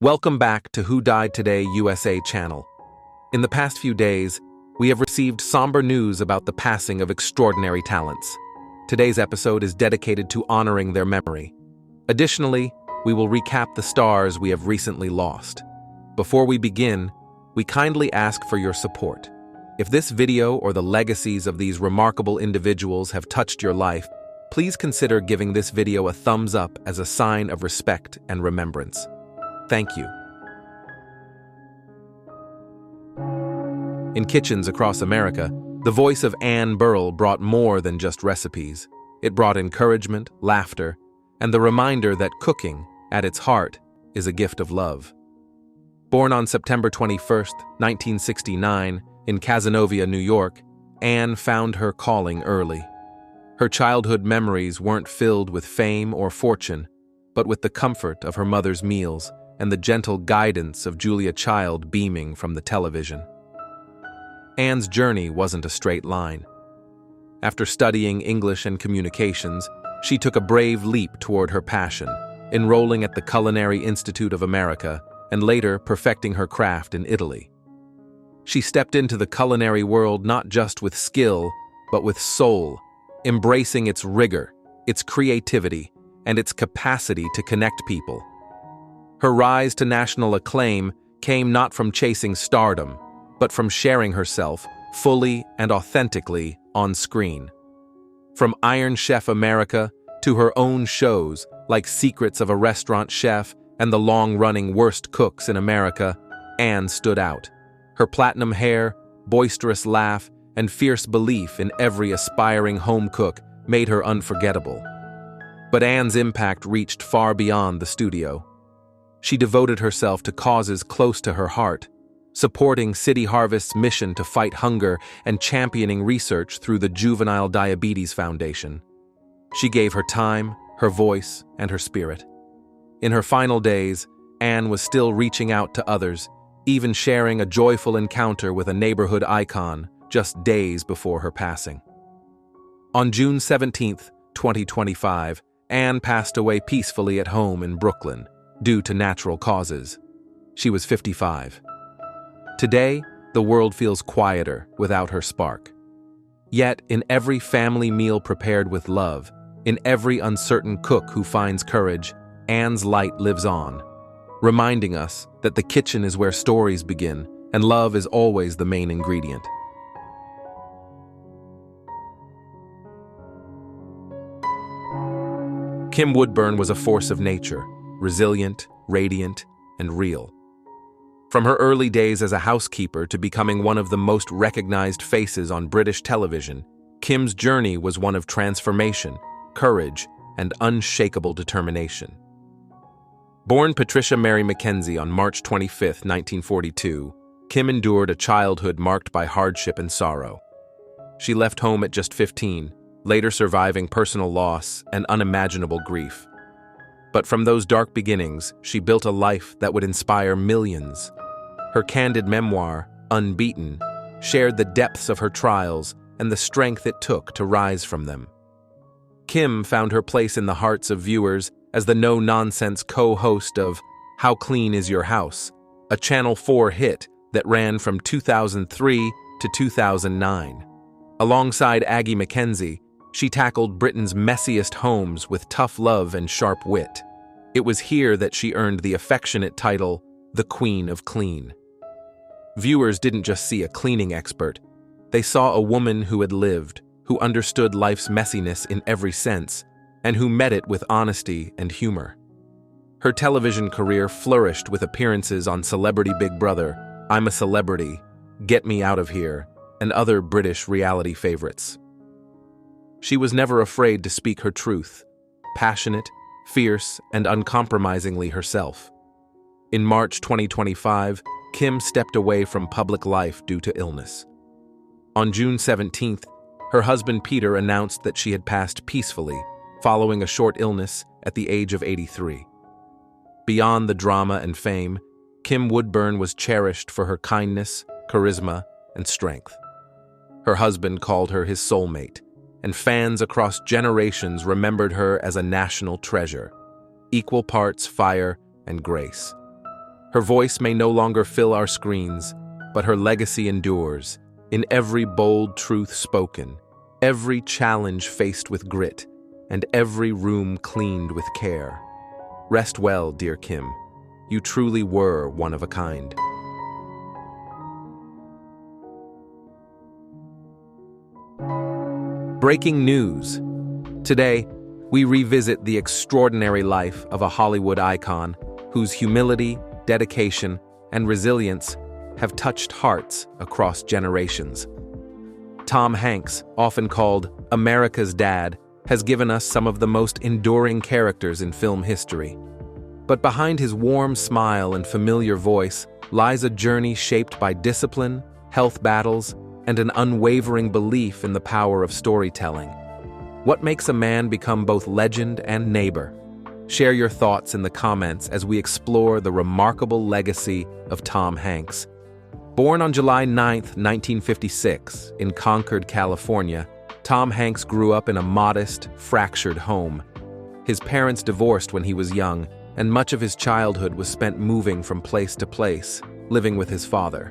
Welcome back to Who Died Today USA channel. In the past few days, we have received somber news about the passing of extraordinary talents. Today's episode is dedicated to honoring their memory. Additionally, we will recap the stars we have recently lost. Before we begin, we kindly ask for your support. If this video or the legacies of these remarkable individuals have touched your life, please consider giving this video a thumbs up as a sign of respect and remembrance. Thank you. In kitchens across America, the voice of Anne Burrell brought more than just recipes. It brought encouragement, laughter, and the reminder that cooking, at its heart, is a gift of love. Born on September 21, 1969, in Cazenovia, New York, Anne found her calling early. Her childhood memories weren't filled with fame or fortune, but with the comfort of her mother's meals and the gentle guidance of Julia Child beaming from the television. Anne's journey wasn't a straight line. After studying English and communications, she took a brave leap toward her passion, enrolling at the Culinary Institute of America and later perfecting her craft in Italy. She stepped into the culinary world not just with skill, but with soul, embracing its rigor, its creativity, and its capacity to connect people. Her rise to national acclaim came not from chasing stardom, but from sharing herself fully and authentically on screen. From Iron Chef America to her own shows like Secrets of a Restaurant Chef and the long-running Worst Cooks in America, Anne stood out. Her platinum hair, boisterous laugh, and fierce belief in every aspiring home cook made her unforgettable. But Anne's impact reached far beyond the studio. She devoted herself to causes close to her heart, supporting City Harvest's mission to fight hunger and championing research through the Juvenile Diabetes Foundation. She gave her time, her voice, and her spirit. In her final days, Anne was still reaching out to others, even sharing a joyful encounter with a neighborhood icon just days before her passing. On June 17, 2025, Anne passed away peacefully at home in Brooklyn due to natural causes. She was 55. Today, the world feels quieter without her spark. Yet, in every family meal prepared with love, in every uncertain cook who finds courage, Anne's light lives on, reminding us that the kitchen is where stories begin and love is always the main ingredient. Kim Woodburn was a force of nature, resilient, radiant, and real. From her early days as a housekeeper to becoming one of the most recognized faces on British television, Kim's journey was one of transformation, courage, and unshakable determination. Born Patricia Mary Mackenzie on March 25, 1942, Kim endured a childhood marked by hardship and sorrow. She left home at just 15, later surviving personal loss and unimaginable grief. But from those dark beginnings, she built a life that would inspire millions. Her candid memoir, Unbeaten, shared the depths of her trials and the strength it took to rise from them. Kim found her place in the hearts of viewers as the no-nonsense co-host of How Clean Is Your House?, a Channel 4 hit that ran from 2003 to 2009. Alongside Aggie Mackenzie, she tackled Britain's messiest homes with tough love and sharp wit. It was here that she earned the affectionate title, the Queen of Clean. Viewers didn't just see a cleaning expert. They saw a woman who had lived, who understood life's messiness in every sense, and who met it with honesty and humor. Her television career flourished with appearances on Celebrity Big Brother, I'm a Celebrity, Get Me Out of Here, and other British reality favorites. She was never afraid to speak her truth, passionate, fierce, and uncompromisingly herself. In March 2025, Kim stepped away from public life due to illness. On June 17th, her husband Peter announced that she had passed peacefully, following a short illness at the age of 83. Beyond the drama and fame, Kim Woodburn was cherished for her kindness, charisma, and strength. Her husband called her his soulmate, and fans across generations remembered her as a national treasure, equal parts fire and grace. Her voice may no longer fill our screens, but her legacy endures, in every bold truth spoken, every challenge faced with grit, and every room cleaned with care. Rest well, dear Kim. You truly were one of a kind. Breaking news. Today, we revisit the extraordinary life of a Hollywood icon whose humility, dedication, and resilience have touched hearts across generations. Tom Hanks, often called America's Dad, has given us some of the most enduring characters in film history. But behind his warm smile and familiar voice lies a journey shaped by discipline, health battles, and an unwavering belief in the power of storytelling. What makes a man become both legend and neighbor? Share your thoughts in the comments as we explore the remarkable legacy of Tom Hanks. Born on July 9, 1956, in Concord, California, Tom Hanks grew up in a modest, fractured home. His parents divorced when he was young, and much of his childhood was spent moving from place to place, living with his father.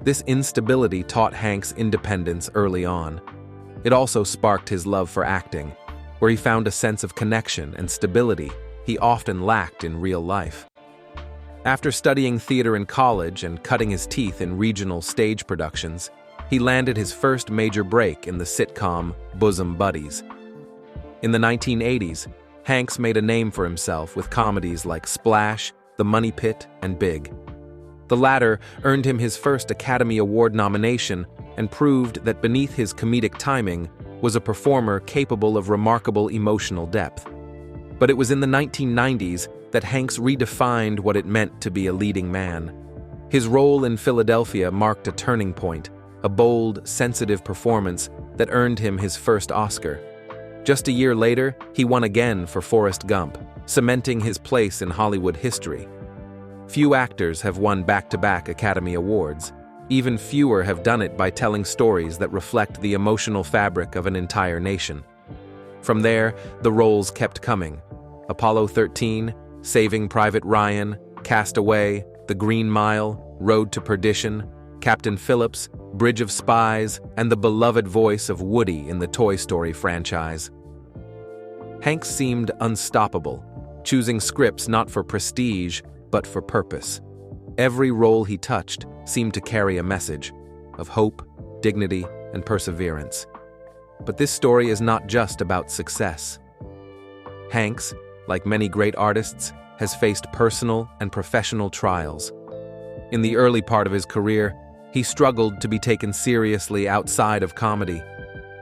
This instability taught Hanks independence early on. It also sparked his love for acting, where he found a sense of connection and stability he often lacked in real life. After studying theater in college and cutting his teeth in regional stage productions, he landed his first major break in the sitcom Bosom Buddies. In the 1980s, Hanks made a name for himself with comedies like Splash, The Money Pit, and Big. The latter earned him his first Academy Award nomination and proved that beneath his comedic timing was a performer capable of remarkable emotional depth. But it was in the 1990s that Hanks redefined what it meant to be a leading man. His role in Philadelphia marked a turning point, a bold, sensitive performance that earned him his first Oscar. Just a year later, he won again for Forrest Gump, cementing his place in Hollywood history. Few actors have won back-to-back Academy Awards. Even fewer have done it by telling stories that reflect the emotional fabric of an entire nation. From there, the roles kept coming. Apollo 13, Saving Private Ryan, Cast Away, The Green Mile, Road to Perdition, Captain Phillips, Bridge of Spies, and the beloved voice of Woody in the Toy Story franchise. Hanks seemed unstoppable, choosing scripts not for prestige, but for purpose. Every role he touched seemed to carry a message of hope, dignity, and perseverance. But this story is not just about success. Hanks, like many great artists, has faced personal and professional trials. In the early part of his career, he struggled to be taken seriously outside of comedy.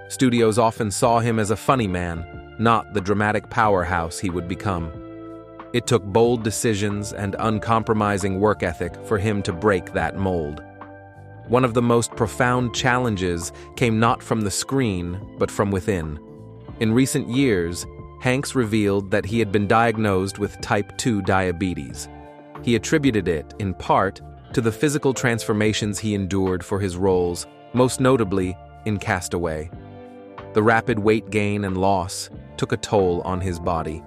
Studios often saw him as a funny man, not the dramatic powerhouse he would become. It took bold decisions and uncompromising work ethic for him to break that mold. One of the most profound challenges came not from the screen, but from within. In recent years, Hanks revealed that he had been diagnosed with type 2 diabetes. He attributed it, in part, to the physical transformations he endured for his roles, most notably in Cast Away. The rapid weight gain and loss took a toll on his body.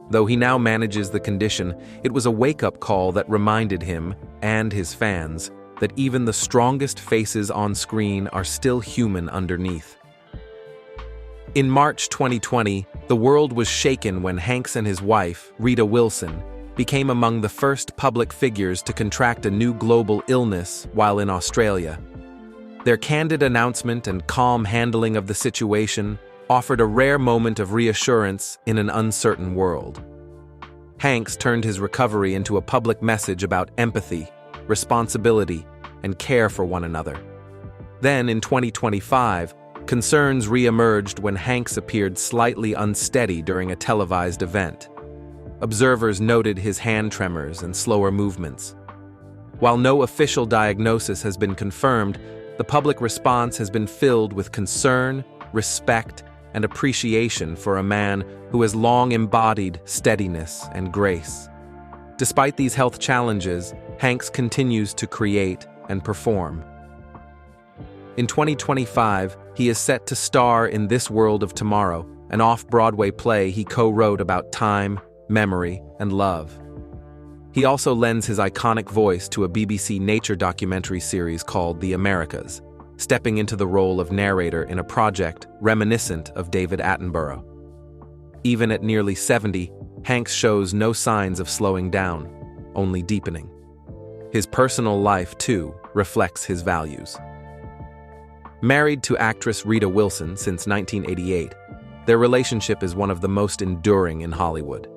Though he now manages the condition, it was a wake-up call that reminded him, and his fans, that even the strongest faces on screen are still human underneath. In March 2020, the world was shaken when Hanks and his wife, Rita Wilson, became among the first public figures to contract a new global illness while in Australia. Their candid announcement and calm handling of the situation offered a rare moment of reassurance in an uncertain world. Hanks turned his recovery into a public message about empathy, responsibility, and care for one another. Then, in 2025, concerns re-emerged when Hanks appeared slightly unsteady during a televised event. Observers noted his hand tremors and slower movements. While no official diagnosis has been confirmed, the public response has been filled with concern, respect, and appreciation for a man who has long embodied steadiness and grace. Despite these health challenges, Hanks continues to create and perform. In 2025, he is set to star in This World of Tomorrow, an off-Broadway play he co-wrote about time, memory, and love. He also lends his iconic voice to a BBC nature documentary series called The Americas, stepping into the role of narrator in a project reminiscent of David Attenborough. Even at nearly 70, Hanks shows no signs of slowing down, only deepening. His personal life, too, reflects his values. Married to actress Rita Wilson since 1988, their relationship is one of the most enduring in Hollywood.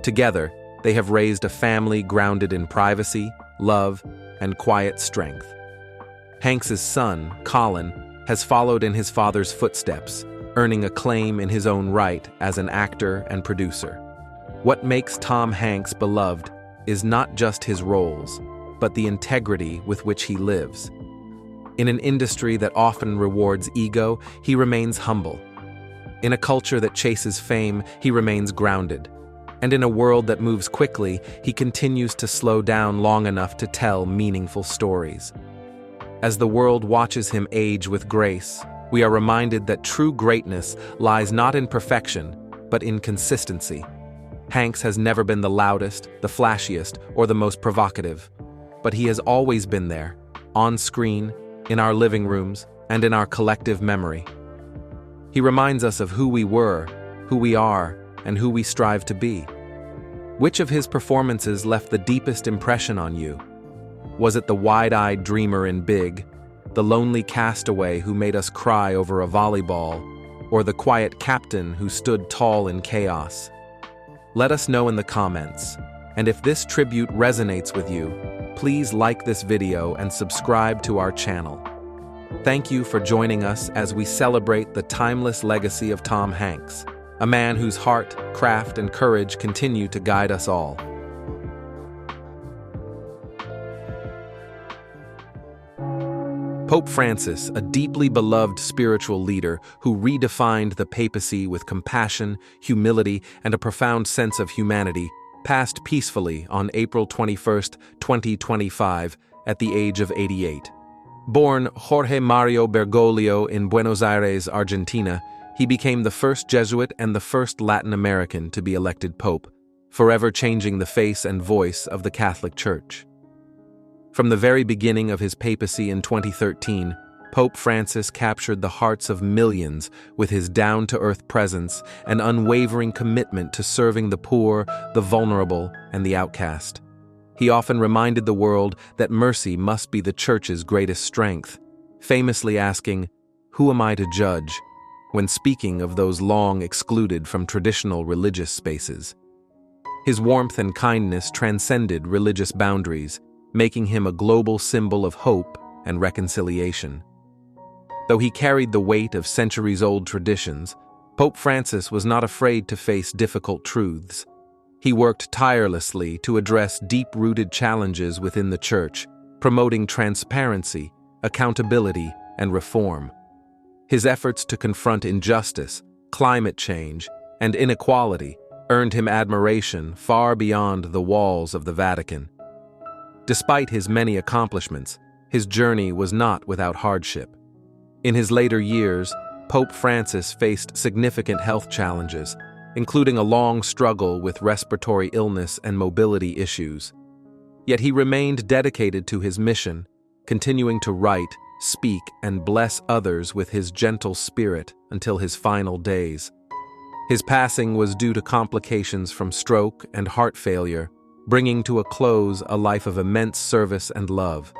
Together, they have raised a family grounded in privacy, love, and quiet strength. Hanks's son, Colin, has followed in his father's footsteps, earning acclaim in his own right as an actor and producer. What makes Tom Hanks beloved is not just his roles, but the integrity with which he lives. In an industry that often rewards ego, he remains humble. In a culture that chases fame, he remains grounded. And in a world that moves quickly, he continues to slow down long enough to tell meaningful stories. As the world watches him age with grace, we are reminded that true greatness lies not in perfection, but in consistency. Hanks has never been the loudest, the flashiest, or the most provocative, but he has always been there, on screen, in our living rooms, and in our collective memory. He reminds us of who we were, who we are, and who we strive to be. Which of his performances left the deepest impression on you? Was it the wide-eyed dreamer in Big, the lonely castaway who made us cry over a volleyball, or the quiet captain who stood tall in chaos? Let us know in the comments, and if this tribute resonates with you, please like this video and subscribe to our channel. Thank you for joining us as we celebrate the timeless legacy of Tom Hanks, a man whose heart, craft, and courage continue to guide us all. Pope Francis, a deeply beloved spiritual leader who redefined the papacy with compassion, humility, and a profound sense of humanity, passed peacefully on April 21, 2025, at the age of 88. Born Jorge Mario Bergoglio in Buenos Aires, Argentina, he became the first Jesuit and the first Latin American to be elected pope, forever changing the face and voice of the Catholic Church. From the very beginning of his papacy in 2013, Pope Francis captured the hearts of millions with his down-to-earth presence and unwavering commitment to serving the poor, the vulnerable, and the outcast. He often reminded the world that mercy must be the Church's greatest strength, famously asking, "Who am I to judge?" when speaking of those long excluded from traditional religious spaces. His warmth and kindness transcended religious boundaries, making him a global symbol of hope and reconciliation. Though he carried the weight of centuries-old traditions, Pope Francis was not afraid to face difficult truths. He worked tirelessly to address deep-rooted challenges within the Church, promoting transparency, accountability, and reform. His efforts to confront injustice, climate change, and inequality earned him admiration far beyond the walls of the Vatican. Despite his many accomplishments, his journey was not without hardship. In his later years, Pope Francis faced significant health challenges, including a long struggle with respiratory illness and mobility issues. Yet he remained dedicated to his mission, continuing to write, speak, and bless others with his gentle spirit until his final days. His passing was due to complications from stroke and heart failure, bringing to a close a life of immense service and love.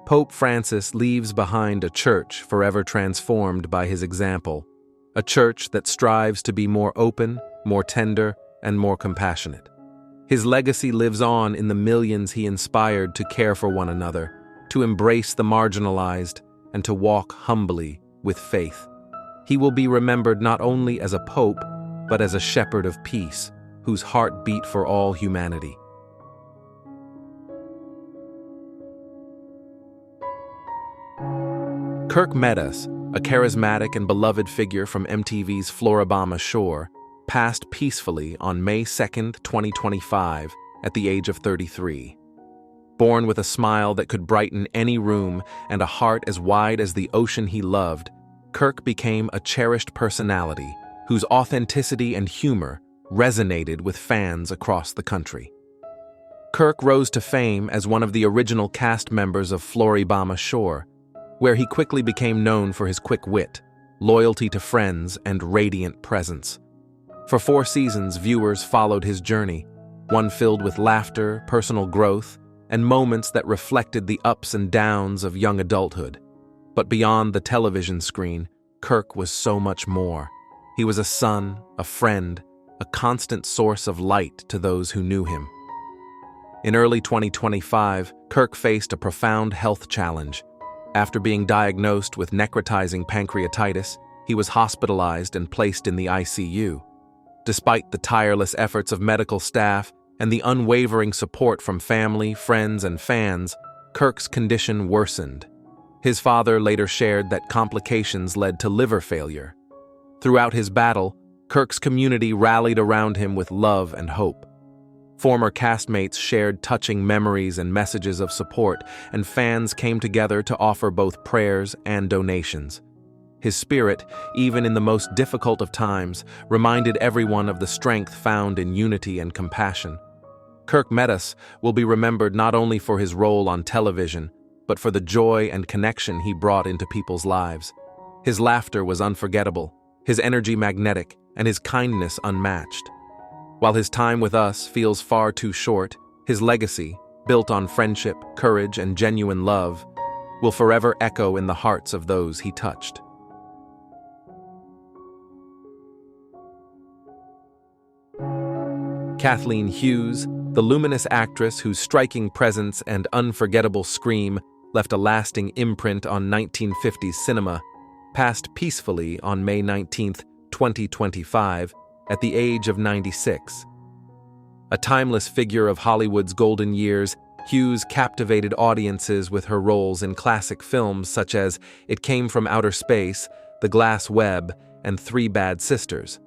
Pope Francis leaves behind a church forever transformed by his example, a church that strives to be more open, more tender, and more compassionate. His legacy lives on in the millions he inspired to care for one another, to embrace the marginalized, and to walk humbly with faith. He will be remembered not only as a pope, but as a shepherd of peace, whose heart beat for all humanity. Kirk Medas, a charismatic and beloved figure from MTV's Floribama Shore, passed peacefully on May 2, 2025, at the age of 33. Born with a smile that could brighten any room and a heart as wide as the ocean he loved, Kirk became a cherished personality whose authenticity and humor resonated with fans across the country. Kirk rose to fame as one of the original cast members of Floribama Shore, where he quickly became known for his quick wit, loyalty to friends, and radiant presence. For 4 seasons, viewers followed his journey, one filled with laughter, personal growth, and moments that reflected the ups and downs of young adulthood. But beyond the television screen, Kirk was so much more. He was a son, a friend, a constant source of light to those who knew him. In early 2025, Kirk faced a profound health challenge. After being diagnosed with necrotizing pancreatitis, he was hospitalized and placed in the ICU. Despite the tireless efforts of medical staff and the unwavering support from family, friends, and fans, Kirk's condition worsened. His father later shared that complications led to liver failure. Throughout his battle, Kirk's community rallied around him with love and hope. Former castmates shared touching memories and messages of support, and fans came together to offer both prayers and donations. His spirit, even in the most difficult of times, reminded everyone of the strength found in unity and compassion. Kirk Metis will be remembered not only for his role on television, but for the joy and connection he brought into people's lives. His laughter was unforgettable, his energy magnetic, and his kindness unmatched. While his time with us feels far too short, his legacy, built on friendship, courage, and genuine love, will forever echo in the hearts of those he touched. Kathleen Hughes, the luminous actress whose striking presence and unforgettable scream left a lasting imprint on 1950s cinema, passed peacefully on May 19, 2025, at the age of 96. A timeless figure of Hollywood's golden years, Hughes captivated audiences with her roles in classic films such as It Came from Outer Space, The Glass Web, and Three Bad Sisters.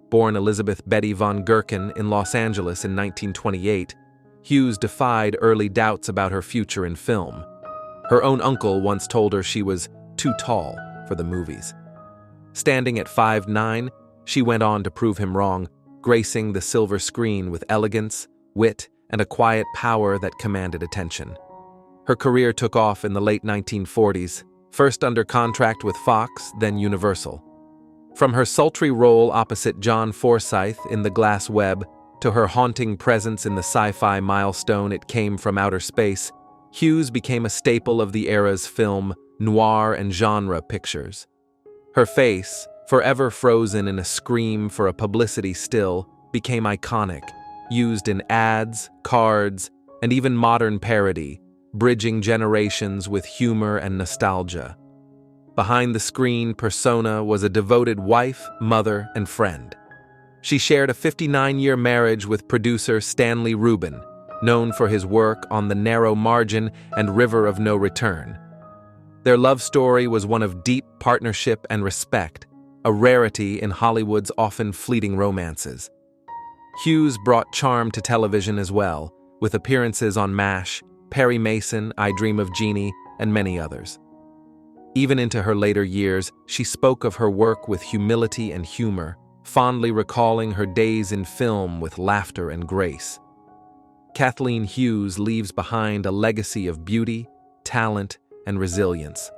Born Elizabeth Betty von Gherkin in Los Angeles in 1928, Hughes defied early doubts about her future in film. Her own uncle once told her she was too tall for the movies. Standing at 5'9", she went on to prove him wrong, gracing the silver screen with elegance, wit, and a quiet power that commanded attention. Her career took off in the late 1940s, first under contract with Fox, then Universal. From her sultry role opposite John Forsythe in The Glass Web to her haunting presence in the sci-fi milestone It Came from Outer Space, Hughes became a staple of the era's film, noir, and genre pictures. Her face, forever frozen in a scream for a publicity still, became iconic, used in ads, cards, and even modern parody, bridging generations with humor and nostalgia. Behind the screen persona was a devoted wife, mother, and friend. She shared a 59-year marriage with producer Stanley Rubin, known for his work on The Narrow Margin and River of No Return. Their love story was one of deep partnership and respect, a rarity in Hollywood's often fleeting romances. Hughes brought charm to television as well, with appearances on MASH, Perry Mason, I Dream of Jeannie, and many others. Even into her later years, she spoke of her work with humility and humor, fondly recalling her days in film with laughter and grace. Kathleen Hughes leaves behind a legacy of beauty, talent, and resilience,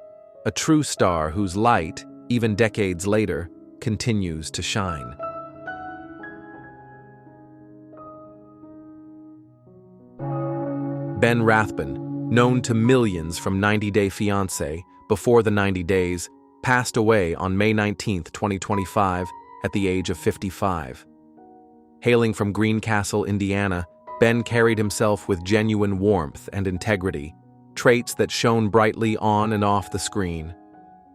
a true star whose light, even decades later, continues to shine. Ben Rathbun, known to millions from 90 Day Fiancé, Before the 90 Days, passed away on May 19, 2025, at the age of 55. Hailing from Greencastle, Indiana, Ben carried himself with genuine warmth and integrity, traits that shone brightly on and off the screen.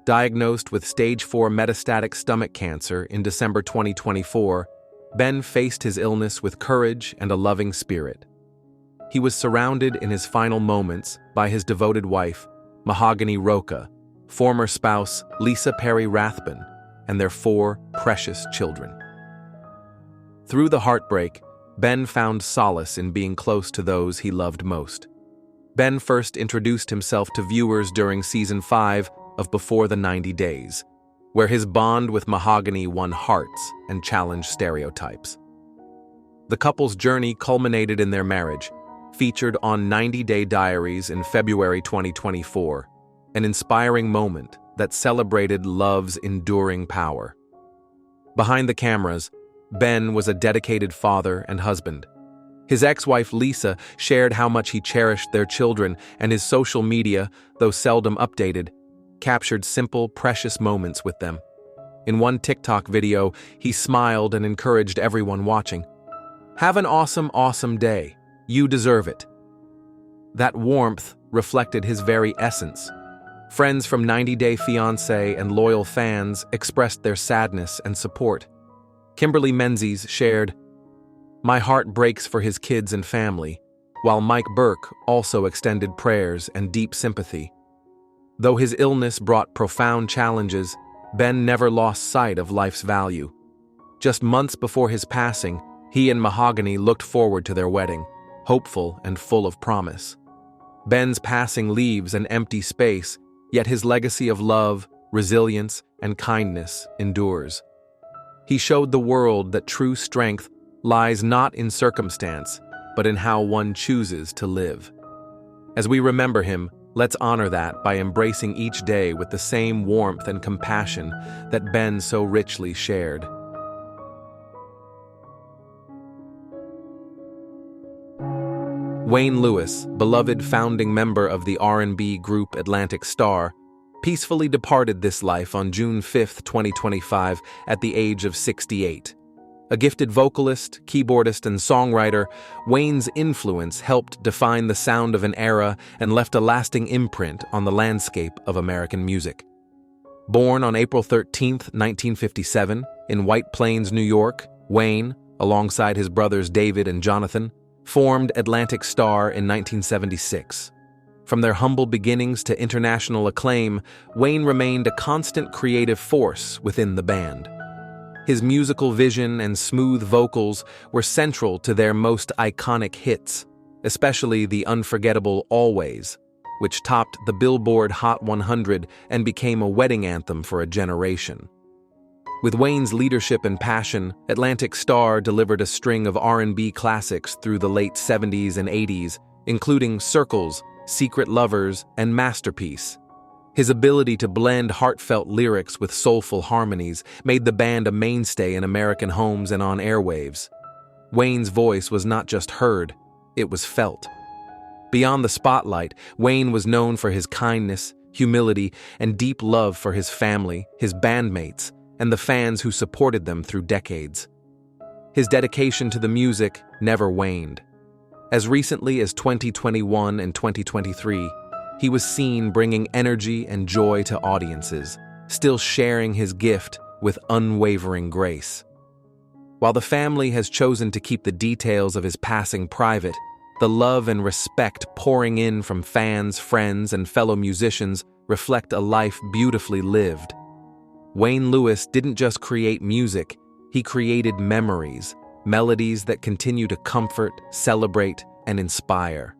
Diagnosed with stage 4 metastatic stomach cancer in December 2024, Ben faced his illness with courage and a loving spirit. He was surrounded in his final moments by his devoted wife, Mahogany Roca, former spouse Lisa Perry Rathbun, and their 4 precious children. Through the heartbreak, Ben found solace in being close to those he loved most. Ben first introduced himself to viewers during Season 5 of Before the 90 Days, where his bond with Mahogany won hearts and challenged stereotypes. The couple's journey culminated in their marriage, featured on 90 Day Diaries in February 2024, an inspiring moment that celebrated love's enduring power. Behind the cameras, Ben was a dedicated father and husband. His ex-wife Lisa shared how much he cherished their children, and his social media, though seldom updated, captured simple, precious moments with them. In one TikTok video, he smiled and encouraged everyone watching. "Have an awesome, awesome day. You deserve it." That warmth reflected his very essence. Friends from 90 Day Fiancé and loyal fans expressed their sadness and support. Kimberly Menzies shared, "My heart breaks for his kids and family," while Mike Burke also extended prayers and deep sympathy. Though his illness brought profound challenges, Ben never lost sight of life's value. Just months before his passing, he and Mahogany looked forward to their wedding, hopeful and full of promise. Ben's passing leaves an empty space, yet his legacy of love, resilience, and kindness endures. He showed the world that true strength lies not in circumstance, but in how one chooses to live. As we remember him, let's honor that by embracing each day with the same warmth and compassion that Ben so richly shared. Wayne Lewis, beloved founding member of the R&B group Atlantic Starr, peacefully departed this life on June 5, 2025, at the age of 68. A gifted vocalist, keyboardist, and songwriter, Wayne's influence helped define the sound of an era and left a lasting imprint on the landscape of American music. Born on April 13, 1957, in White Plains, New York, Wayne, alongside his brothers David and Jonathan, formed Atlantic Starr in 1976. From their humble beginnings to international acclaim, Wayne remained a constant creative force within the band. His musical vision and smooth vocals were central to their most iconic hits, especially the unforgettable Always, which topped the Billboard Hot 100 and became a wedding anthem for a generation. With Wayne's leadership and passion, Atlantic Starr delivered a string of R&B classics through the late 70s and 80s, including Circles, Secret Lovers, and Masterpiece. His ability to blend heartfelt lyrics with soulful harmonies made the band a mainstay in American homes and on airwaves. Wayne's voice was not just heard, it was felt. Beyond the spotlight, Wayne was known for his kindness, humility, and deep love for his family, his bandmates, and the fans who supported them through decades. His dedication to the music never waned. As recently as 2021 and 2023, he was seen bringing energy and joy to audiences, still sharing his gift with unwavering grace. While the family has chosen to keep the details of his passing private, the love and respect pouring in from fans, friends, and fellow musicians reflect a life beautifully lived. Wayne Lewis didn't just create music, he created memories, melodies that continue to comfort, celebrate, and inspire.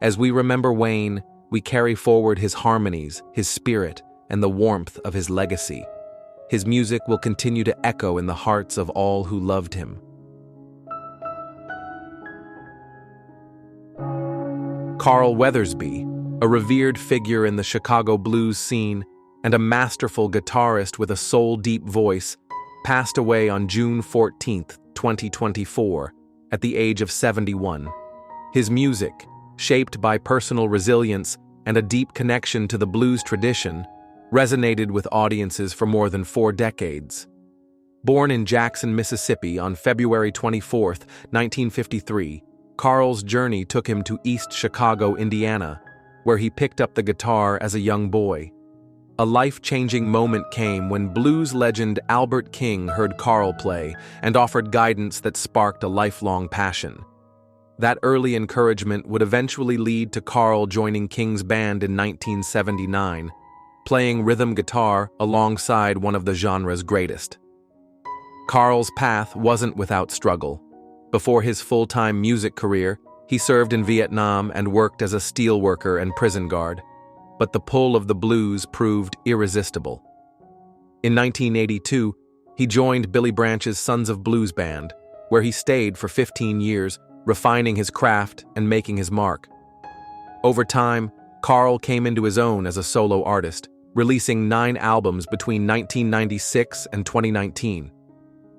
As we remember Wayne, we carry forward his harmonies, his spirit, and the warmth of his legacy. His music will continue to echo in the hearts of all who loved him. Carl Weathersby, a revered figure in the Chicago blues scene and a masterful guitarist with a soul-deep voice, passed away on June 14, 2024, at the age of 71. His music, shaped by personal resilience and a deep connection to the blues tradition, resonated with audiences for more than 4 decades. Born in Jackson, Mississippi on February 24, 1953, Carl's journey took him to East Chicago, Indiana, where he picked up the guitar as a young boy. A life-changing moment came when blues legend Albert King heard Carl play and offered guidance that sparked a lifelong passion. That early encouragement would eventually lead to Carl joining King's band in 1979, playing rhythm guitar alongside one of the genre's greatest. Carl's path wasn't without struggle. Before his full-time music career, he served in Vietnam and worked as a steelworker and prison guard. But the pull of the blues proved irresistible. In 1982, he joined Billy Branch's Sons of Blues band, where he stayed for 15 years, refining his craft and making his mark. Over time, Carl came into his own as a solo artist, releasing 9 albums between 1996 and 2019.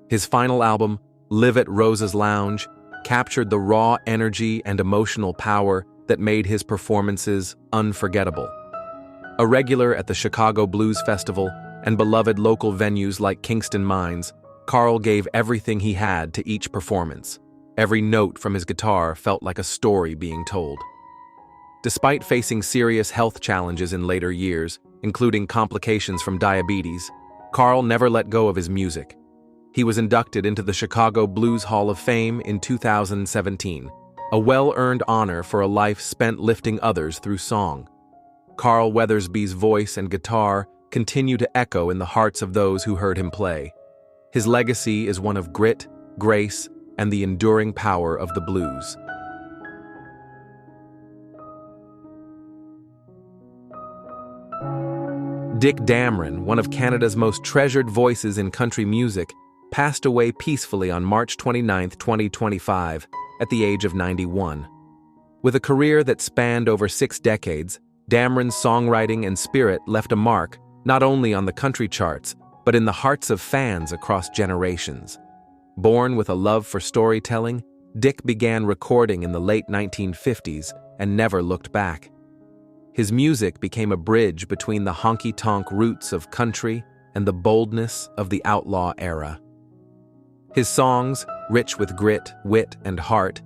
His final album, Live at Rose's Lounge, captured the raw energy and emotional power that made his performances unforgettable. A regular at the Chicago Blues Festival and beloved local venues like Kingston Mines, Carl gave everything he had to each performance. Every note from his guitar felt like a story being told. Despite facing serious health challenges in later years, including complications from diabetes, Carl never let go of his music. He was inducted into the Chicago Blues Hall of Fame in 2017, a well-earned honor for a life spent lifting others through song. Carl Weathersby's voice and guitar continue to echo in the hearts of those who heard him play. His legacy is one of grit, grace, and the enduring power of the blues. Dick Damron, one of Canada's most treasured voices in country music, passed away peacefully on March 29, 2025, at the age of 91. With a career that spanned over 6 decades, Damron's songwriting and spirit left a mark not only on the country charts, but in the hearts of fans across generations. Born with a love for storytelling, Dick began recording in the late 1950s and never looked back. His music became a bridge between the honky-tonk roots of country and the boldness of the outlaw era. His songs, rich with grit, wit, and heart,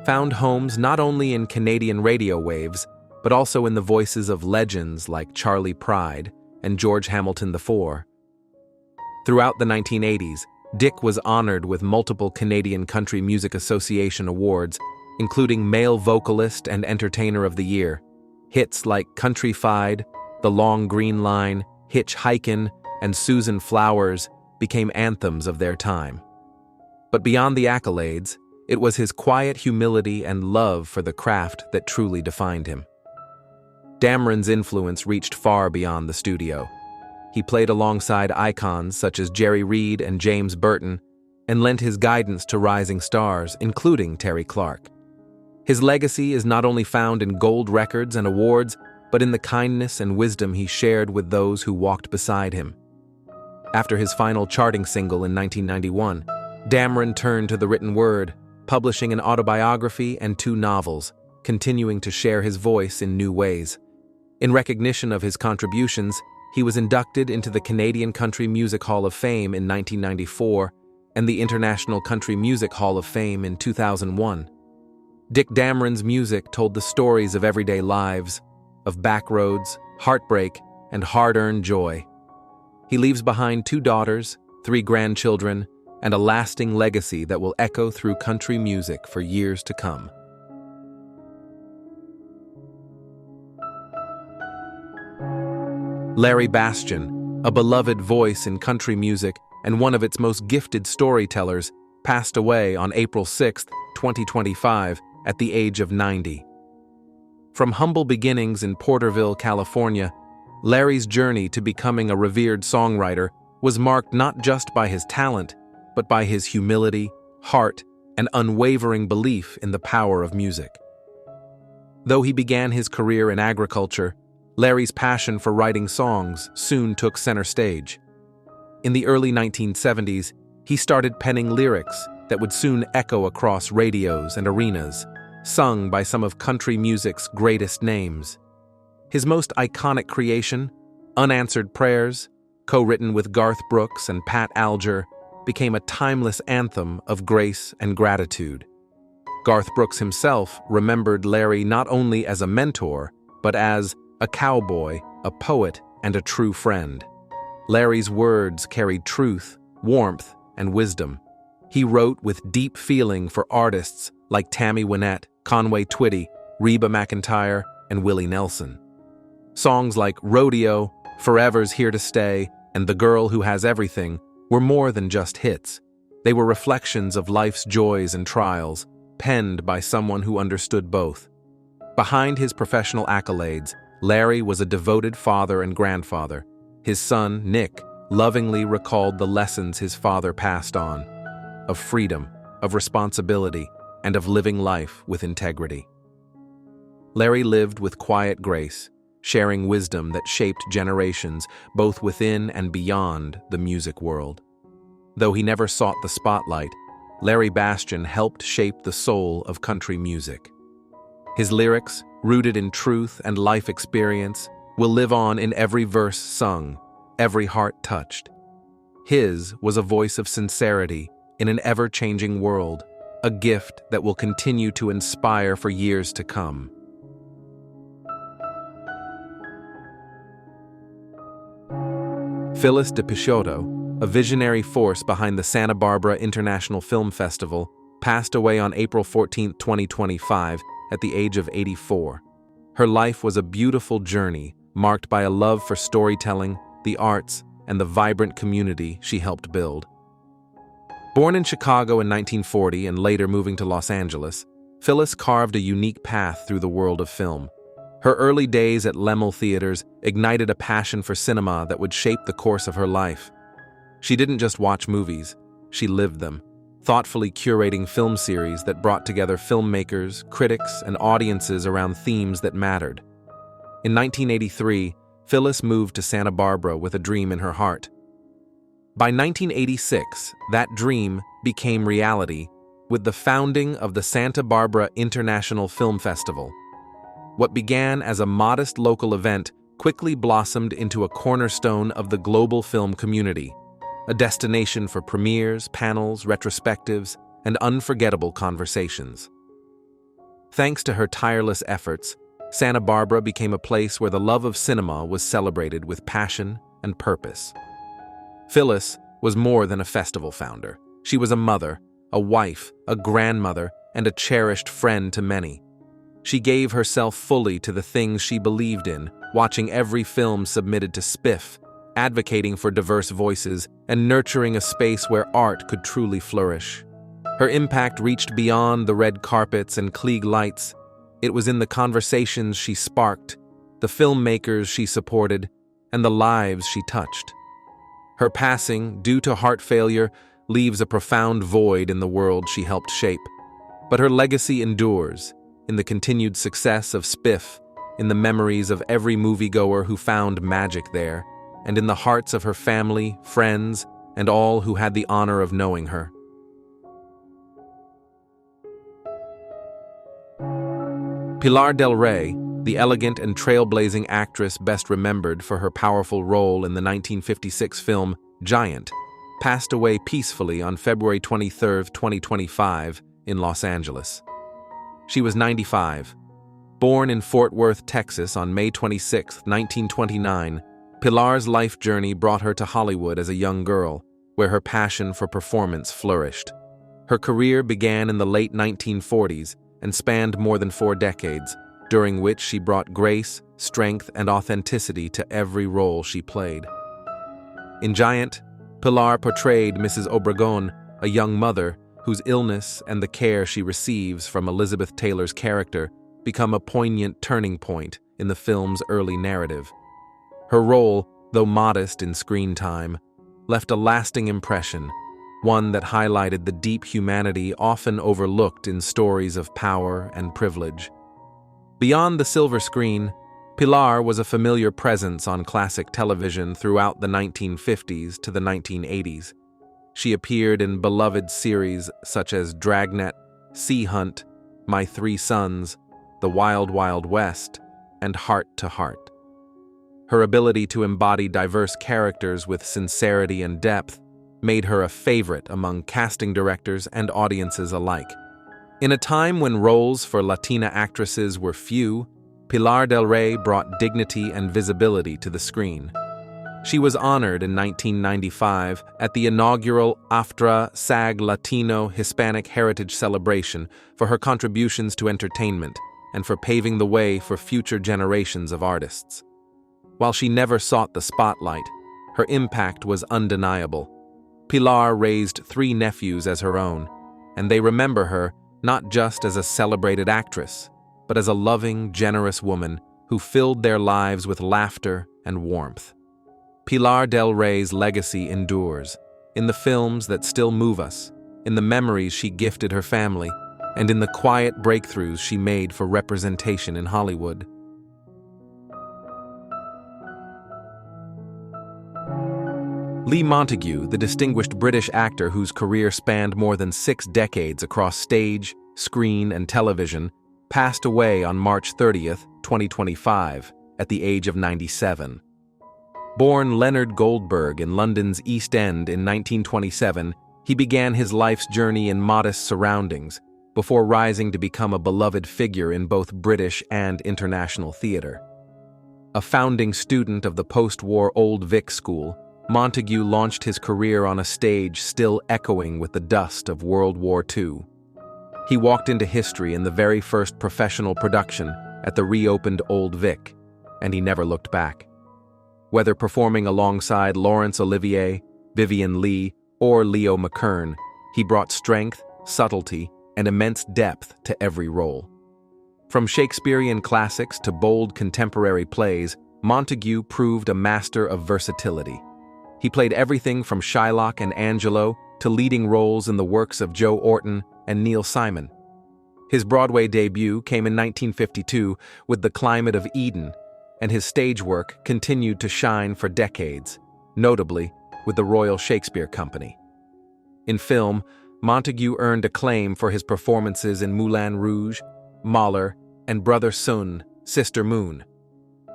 found homes not only in Canadian radio waves, but also in the voices of legends like Charlie Pride and George Hamilton IV. Throughout the 1980s, Dick was honored with multiple Canadian Country Music Association awards, including Male Vocalist and Entertainer of the Year. Hits like Countryfied, The Long Green Line, Hitchhikin', and Susan Flowers became anthems of their time. But beyond the accolades, it was his quiet humility and love for the craft that truly defined him. Damron's influence reached far beyond the studio. He played alongside icons such as Jerry Reed and James Burton, and lent his guidance to rising stars, including Terry Clark. His legacy is not only found in gold records and awards, but in the kindness and wisdom he shared with those who walked beside him. After his final charting single in 1991, Damron turned to the written word, publishing an autobiography and 2 novels, continuing to share his voice in new ways. In recognition of his contributions, he was inducted into the Canadian Country Music Hall of Fame in 1994 and the International Country Music Hall of Fame in 2001. Dick Damron's music told the stories of everyday lives, of backroads, heartbreak, and hard-earned joy. He leaves behind 2 daughters, 3 grandchildren, and a lasting legacy that will echo through country music for years to come. Larry Bastion, a beloved voice in country music and one of its most gifted storytellers, passed away on April 6, 2025, at the age of 90. From humble beginnings in Porterville, California, Larry's journey to becoming a revered songwriter was marked not just by his talent, but by his humility, heart, and unwavering belief in the power of music. Though he began his career in agriculture, Larry's passion for writing songs soon took center stage. In the early 1970s, he started penning lyrics that would soon echo across radios and arenas, sung by some of country music's greatest names. His most iconic creation, Unanswered Prayers, co-written with Garth Brooks and Pat Alger, became a timeless anthem of grace and gratitude. Garth Brooks himself remembered Larry not only as a mentor, but as a cowboy, a poet, and a true friend. Larry's words carried truth, warmth, and wisdom. He wrote with deep feeling for artists like Tammy Wynette, Conway Twitty, Reba McEntire, and Willie Nelson. Songs like Rodeo, Forever's Here to Stay, and The Girl Who Has Everything were more than just hits. They were reflections of life's joys and trials, penned by someone who understood both. Behind his professional accolades, Larry was a devoted father and grandfather. His son, Nick, lovingly recalled the lessons his father passed on, of freedom, of responsibility, and of living life with integrity. Larry lived with quiet grace, sharing wisdom that shaped generations both within and beyond the music world. Though he never sought the spotlight, Larry Bastion helped shape the soul of country music. His lyrics, rooted in truth and life experience, will live on in every verse sung, every heart touched. His was a voice of sincerity in an ever-changing world, a gift that will continue to inspire for years to come. Phyllis Depishoto, a visionary force behind the Santa Barbara International Film Festival, passed away on April 14, 2025, at the age of 84. Her life was a beautiful journey, marked by a love for storytelling, the arts, and the vibrant community she helped build. Born in Chicago in 1940 and later moving to Los Angeles, Phyllis carved a unique path through the world of film. Her early days at Lemmel Theaters ignited a passion for cinema that would shape the course of her life. She didn't just watch movies, she lived them, thoughtfully curating film series that brought together filmmakers, critics, and audiences around themes that mattered. In 1983, Phyllis moved to Santa Barbara with a dream in her heart. By 1986, that dream became reality with the founding of the Santa Barbara International Film Festival. What began as a modest local event quickly blossomed into a cornerstone of the global film community, a destination for premieres, panels, retrospectives, and unforgettable conversations. Thanks to her tireless efforts, Santa Barbara became a place where the love of cinema was celebrated with passion and purpose. Phyllis was more than a festival founder. She was a mother, a wife, a grandmother, and a cherished friend to many. She gave herself fully to the things she believed in, watching every film submitted to SPIFF, advocating for diverse voices, and nurturing a space where art could truly flourish. Her impact reached beyond the red carpets and Klieg lights. It was in the conversations she sparked, the filmmakers she supported, and the lives she touched. Her passing, due to heart failure, leaves a profound void in the world she helped shape. But her legacy endures, in the continued success of SPIFF, in the memories of every moviegoer who found magic there, and in the hearts of her family, friends, and all who had the honor of knowing her. Pilar Del Rey, the elegant and trailblazing actress best remembered for her powerful role in the 1956 film Giant, passed away peacefully on February 23, 2025, in Los Angeles. She was 95. Born in Fort Worth, Texas on May 26, 1929, Pilar's life journey brought her to Hollywood as a young girl, where her passion for performance flourished. Her career began in the late 1940s and spanned more than 4 decades, during which she brought grace, strength, and authenticity to every role she played. In Giant, Pilar portrayed Mrs. Obregon, a young mother whose illness and the care she receives from Elizabeth Taylor's character become a poignant turning point in the film's early narrative. Her role, though modest in screen time, left a lasting impression, one that highlighted the deep humanity often overlooked in stories of power and privilege. Beyond the silver screen, Pilar was a familiar presence on classic television throughout the 1950s to the 1980s. She appeared in beloved series such as Dragnet, Sea Hunt, My Three Sons, The Wild Wild West, and Heart to Heart. Her ability to embody diverse characters with sincerity and depth made her a favorite among casting directors and audiences alike. In a time when roles for Latina actresses were few, Pilar Del Rey brought dignity and visibility to the screen. She was honored in 1995 at the inaugural AFTRA SAG Latino Hispanic Heritage Celebration for her contributions to entertainment and for paving the way for future generations of artists. While she never sought the spotlight, her impact was undeniable. Pilar raised 3 nephews as her own, and they remember her not just as a celebrated actress, but as a loving, generous woman who filled their lives with laughter and warmth. Pilar Del Rey's legacy endures, in the films that still move us, in the memories she gifted her family, and in the quiet breakthroughs she made for representation in Hollywood. Lee Montague, the distinguished British actor whose career spanned more than 6 decades across stage, screen, and television, passed away on March 30th, 2025, at the age of 97. Born Leonard Goldberg in London's East End in 1927, he began his life's journey in modest surroundings, before rising to become a beloved figure in both British and international theater. A founding student of the post-war Old Vic School, Montague launched his career on a stage still echoing with the dust of World War II. He walked into history in the very first professional production at the reopened Old Vic, and he never looked back. Whether performing alongside Laurence Olivier, Vivien Leigh, or Leo McKern, he brought strength, subtlety, and immense depth to every role. From Shakespearean classics to bold contemporary plays, Montague proved a master of versatility. He played everything from Shylock and Angelo to leading roles in the works of Joe Orton and Neil Simon. His Broadway debut came in 1952 with The Climate of Eden, and his stage work continued to shine for decades, notably with the Royal Shakespeare Company. In film, Montague earned acclaim for his performances in Moulin Rouge, Mahler, and Brother Sun, Sister Moon.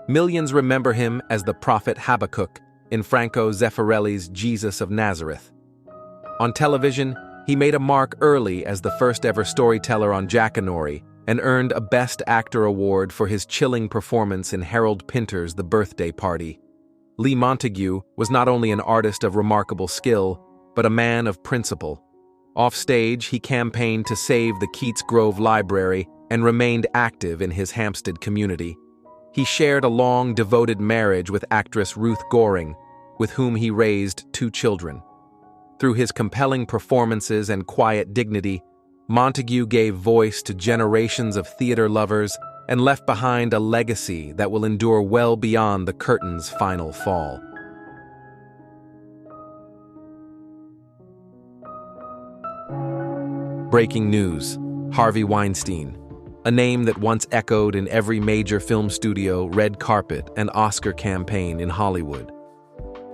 Millions remember him as the prophet Habakkuk in Franco Zeffirelli's Jesus of Nazareth. On television, he made a mark early as the first-ever storyteller on Jackanory and earned a Best Actor award for his chilling performance in Harold Pinter's The Birthday Party. Lee Montague was not only an artist of remarkable skill, but a man of principle. Offstage, he campaigned to save the Keats Grove Library and remained active in his Hampstead community. He shared a long, devoted marriage with actress Ruth Goring, with whom he raised 2 children. Through his compelling performances and quiet dignity, Montague gave voice to generations of theater lovers and left behind a legacy that will endure well beyond the curtain's final fall. Breaking news: Harvey Weinstein, a name that once echoed in every major film studio, red carpet, and Oscar campaign in Hollywood.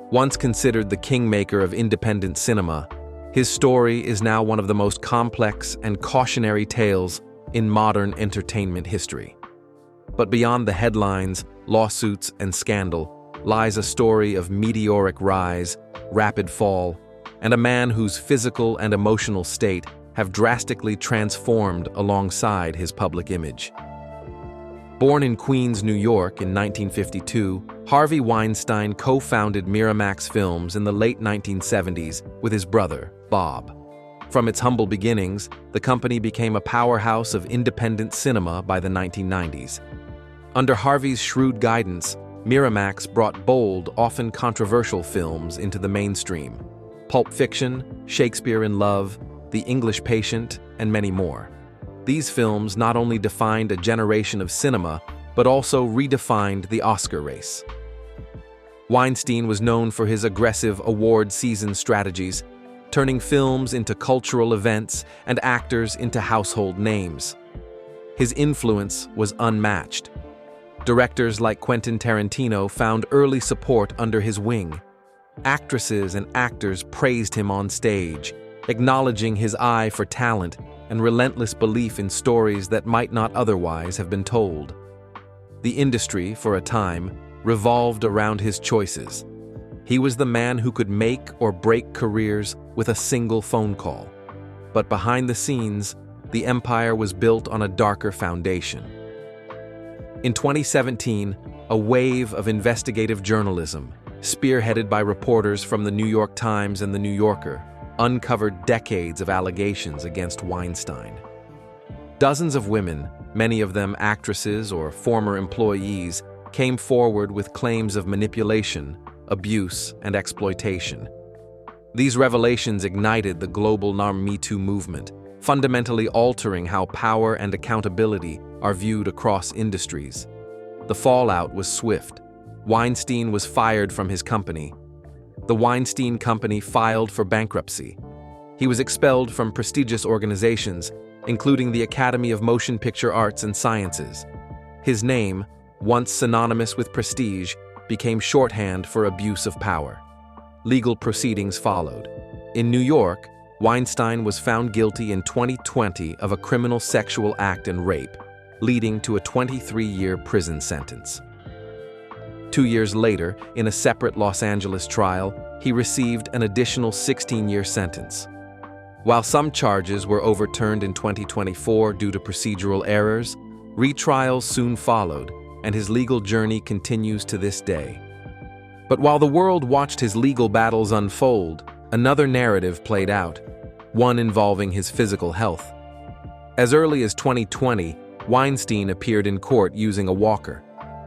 Once considered the kingmaker of independent cinema, his story is now one of the most complex and cautionary tales in modern entertainment history. But beyond the headlines, lawsuits, and scandal lies a story of meteoric rise, rapid fall, and a man whose physical and emotional state have drastically transformed alongside his public image. Born in Queens, New York in 1952, Harvey Weinstein co-founded Miramax Films in the late 1970s with his brother, Bob. From its humble beginnings, the company became a powerhouse of independent cinema by the 1990s. Under Harvey's shrewd guidance, Miramax brought bold, often controversial films into the mainstream: Pulp Fiction, Shakespeare in Love, The English Patient, and many more. These films not only defined a generation of cinema, but also redefined the Oscar race. Weinstein was known for his aggressive award season strategies, turning films into cultural events and actors into household names. His influence was unmatched. Directors like Quentin Tarantino found early support under his wing. Actresses and actors praised him on stage, acknowledging his eye for talent and relentless belief in stories that might not otherwise have been told. The industry, for a time, revolved around his choices. He was the man who could make or break careers with a single phone call. But behind the scenes, the empire was built on a darker foundation. In 2017, a wave of investigative journalism, spearheaded by reporters from the New York Times and the New Yorker, uncovered decades of allegations against Weinstein. Dozens of women, many of them actresses or former employees, came forward with claims of manipulation, abuse, and exploitation. These revelations ignited the global Me Too movement, fundamentally altering how power and accountability are viewed across industries. The fallout was swift. Weinstein was fired from his company. The Weinstein Company filed for bankruptcy. He was expelled from prestigious organizations, including the Academy of Motion Picture Arts and Sciences. His name, once synonymous with prestige, became shorthand for abuse of power. Legal proceedings followed. In New York, Weinstein was found guilty in 2020 of a criminal sexual act and rape, leading to a 23-year prison sentence. 2 years later, in a separate Los Angeles trial, he received an additional 16-year sentence. While some charges were overturned in 2024 due to procedural errors, retrials soon followed, and his legal journey continues to this day. But while the world watched his legal battles unfold, another narrative played out, one involving his physical health. As early as 2020, Weinstein appeared in court using a walker.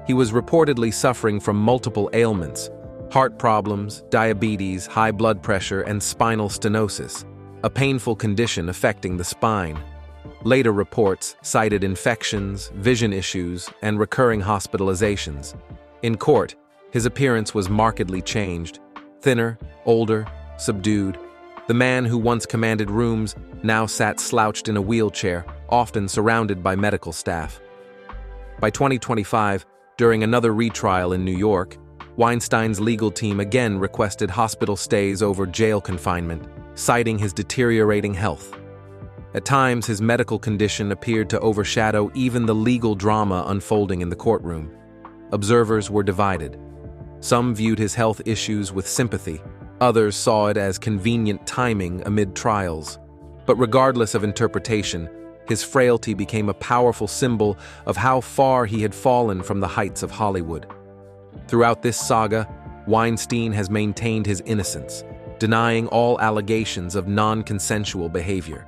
He was reportedly suffering from multiple ailments: heart problems, diabetes, high blood pressure, and spinal stenosis, a painful condition affecting the spine. Later reports cited infections, vision issues, and recurring hospitalizations. In court, his appearance was markedly changed: thinner, older, subdued. The man who once commanded rooms now sat slouched in a wheelchair, often surrounded by medical staff. By 2025, during another retrial in New York, Weinstein's legal team again requested hospital stays over jail confinement, citing his deteriorating health. At times, his medical condition appeared to overshadow even the legal drama unfolding in the courtroom. Observers were divided. Some viewed his health issues with sympathy. Others saw it as convenient timing amid trials. But regardless of interpretation, his frailty became a powerful symbol of how far he had fallen from the heights of Hollywood. Throughout this saga, Weinstein has maintained his innocence, denying all allegations of non-consensual behavior.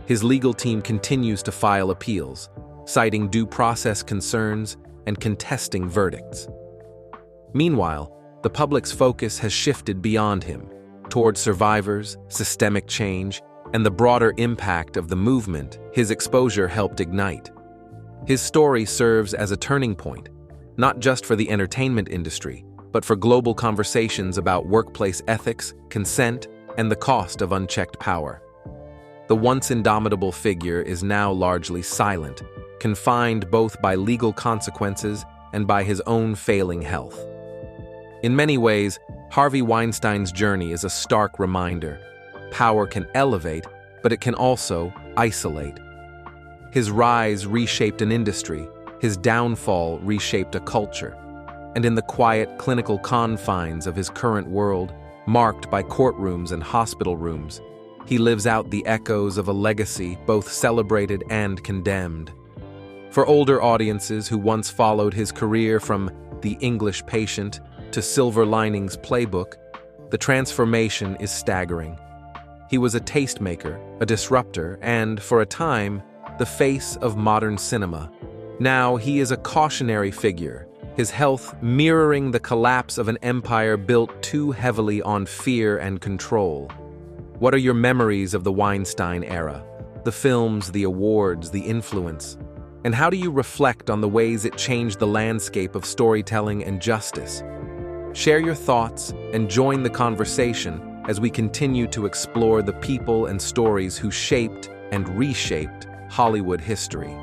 His legal team continues to file appeals, citing due process concerns and contesting verdicts. Meanwhile, the public's focus has shifted beyond him, toward survivors, systemic change, and the broader impact of the movement his exposure helped ignite. His story serves as a turning point, not just for the entertainment industry, but for global conversations about workplace ethics, consent, and the cost of unchecked power. The once indomitable figure is now largely silent, confined both by legal consequences and by his own failing health. In many ways, Harvey Weinstein's journey is a stark reminder. Power can elevate, but it can also isolate. His rise reshaped an industry, his downfall reshaped a culture. And in the quiet, clinical confines of his current world, marked by courtrooms and hospital rooms, he lives out the echoes of a legacy both celebrated and condemned. For older audiences who once followed his career from The English Patient to Silver Linings Playbook, the transformation is staggering. He was a tastemaker, a disruptor, and, for a time, the face of modern cinema. Now he is a cautionary figure, his health mirroring the collapse of an empire built too heavily on fear and control. What are your memories of the Weinstein era? The films, the awards, the influence? And how do you reflect on the ways it changed the landscape of storytelling and justice? Share your thoughts and join the conversation as we continue to explore the people and stories who shaped and reshaped Hollywood history.